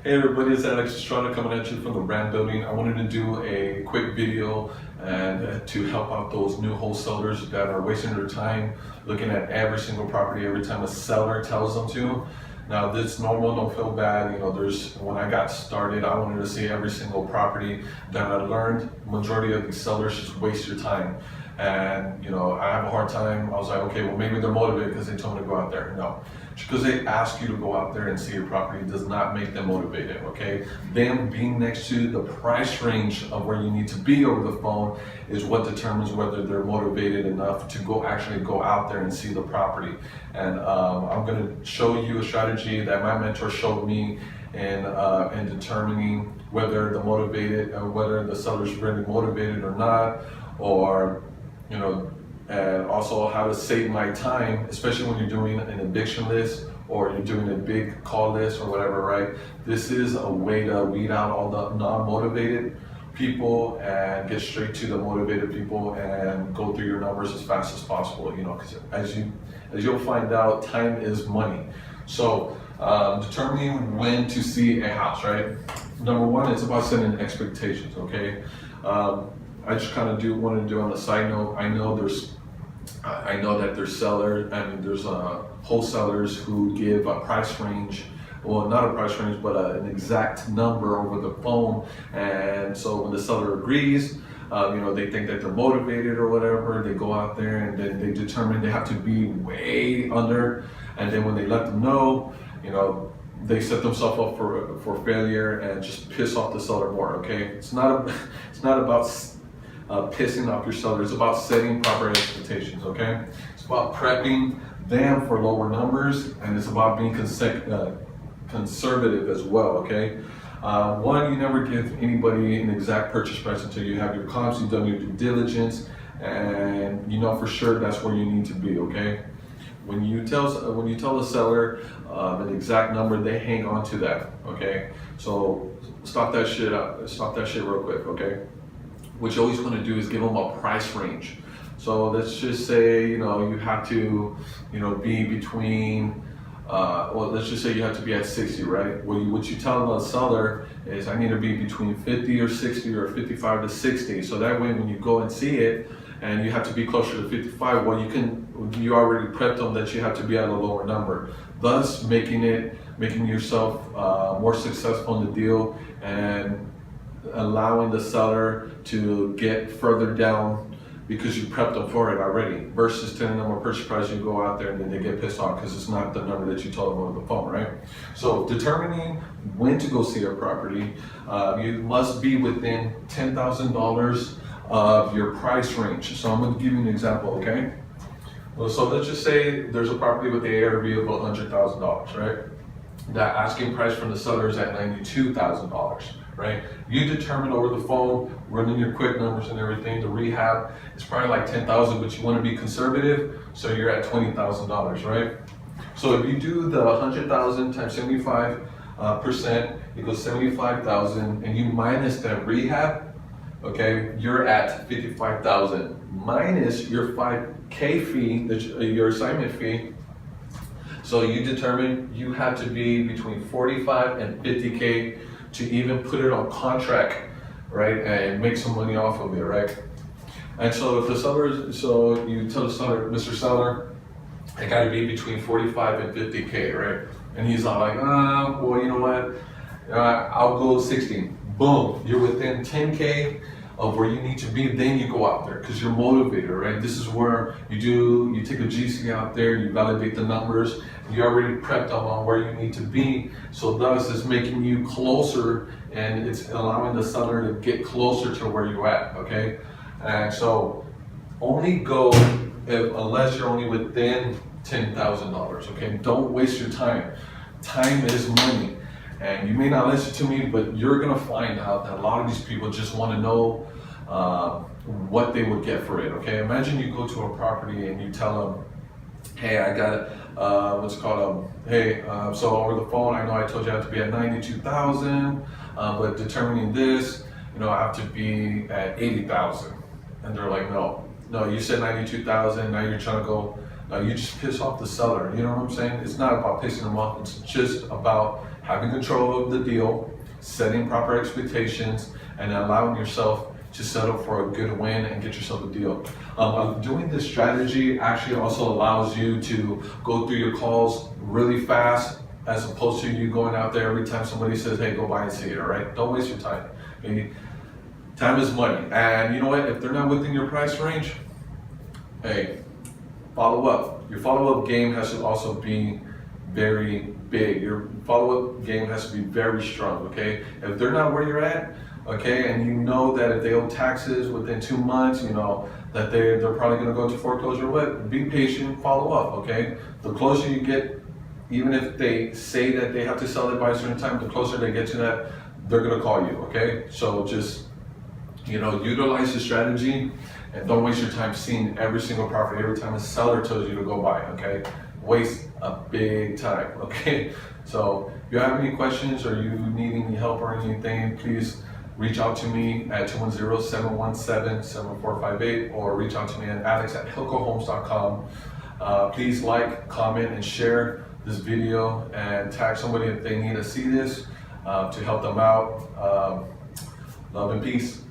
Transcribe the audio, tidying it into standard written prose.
Hey everybody, it's Alex Estrada coming at you from the brand building. I wanted to do a quick video and to help out those new wholesalers that are wasting their time looking at every single property every time a seller tells them to. Now this normal, don't feel bad. When I got started, I wanted to see every single property that I learned. Majority of these sellers just waste your time. And I have a hard time. I was like, okay, well maybe they're motivated because they told me to go out there. No, just because they ask you to go out there and see your property does not make them motivated, okay? Them being next to the price range of where you need to be over the phone is what determines whether they're motivated enough to actually go out there and see the property. And I'm gonna show you a strategy that my mentor showed me in determining whether whether the seller's really motivated or not, or and also how to save my time, especially when you're doing an eviction list or you're doing a big call list or whatever, right? This is a way to weed out all the non-motivated people and get straight to the motivated people and go through your numbers as fast as possible, because as you'll find out, time is money. So determining when to see a house, right? Number one, it's about setting expectations, okay? I just kind of want to do on the side note. I know that there's there's wholesalers who give a price range, well, not a price range, but an exact number over the phone. And so when the seller agrees, they think that they're motivated or whatever. They go out there and then they determine they have to be way under. And then when they let them know, they set themselves up for failure and just piss off the seller more. Okay, it's not about pissing off your seller. It's about setting proper expectations, okay? It's about prepping them for lower numbers, and it's about being conservative as well, okay? One, you never give anybody an exact purchase price until you have your comps, you've done your due diligence, and you know for sure that's where you need to be, okay? When you tell the seller an exact number, they hang on to that, okay? So stop that shit real quick, okay? What you always want to do is give them a price range. So let's just say, you have to, be between, let's just say you have to be at 60, right? What you tell the seller is I need to be between 50 or 60 or 55 to 60. So that way when you go and see it and you have to be closer to 55, well, you already prepped them that you have to be at a lower number, thus making yourself more successful in the deal and allowing the seller to get further down because you prepped them for it already, versus telling them a purchase price, you go out there and then they get pissed off because it's not the number that you told them over the phone, right? So determining when to go see a property, you must be within $10,000 of your price range. So I'm going to give you an example, okay? Well, so let's just say there's a property with the ARV of $100,000, right? That asking price from the seller is at $92,000. Right? You determine over the phone, running your quick numbers and everything. The rehab is probably like $10,000, but you want to be conservative, so you're at $20,000, right? So if you do the 100,000 times 75%, equals 75,000, and you minus that rehab, okay, you're at 55,000 minus your 5K fee, your assignment fee. So you determine you have to be between 45 and 50K to even put it on contract, right, and make some money off of it, right? And so if you tell the seller, Mr. Seller, I gotta be between 45 and 50K, right? And he's not like, well, you know what, I'll go 60. Boom, you're within 10K of where you need to be, then you go out there because you're motivated, right? This is where you take a GC out there, you validate the numbers, you already prepped them on where you need to be. So thus it's making you closer and it's allowing the seller to get closer to where you're at, okay? And so only go unless you're only within $10,000, okay? Don't waste your time. Time is money. And you may not listen to me, but you're gonna find out that a lot of these people just wanna know what they would get for it, okay? Imagine you go to a property and you tell them, hey, I got so over the phone, I know I told you I have to be at 92,000, but determining this, I have to be at 80,000. And they're like, no, you said 92,000, now you're trying to go, you just piss off the seller, you know what I'm saying? It's not about pissing them off, it's just about having control of the deal, setting proper expectations, and allowing yourself to settle for a good win and get yourself a deal. Doing this strategy actually also allows you to go through your calls really fast, as opposed to you going out there every time somebody says, hey, go buy and see it, all right? Don't waste your time. Okay? Time is money. And you know what? If they're not within your price range, hey, follow up. Your follow-up game has to also be very big. Your follow-up game has to be very strong, okay? If they're not where you're at, okay, and you know that if they owe taxes within 2 months, you know, that they're probably gonna go to foreclosure, what? Be patient, follow up, okay? The closer you get, even if they say that they have to sell it by a certain time, the closer they get to that, they're gonna call you, okay? So just, you know, utilize the strategy and don't waste your time seeing every single property every time a seller tells you to go buy, okay? Waste a big time, okay? So if you have any questions or you need any help or anything, please reach out to me at 210-717-7458 or reach out to me at alex@hilcohomes.com. Please like, comment, and share this video and tag somebody if they need to see this to help them out. Love and peace.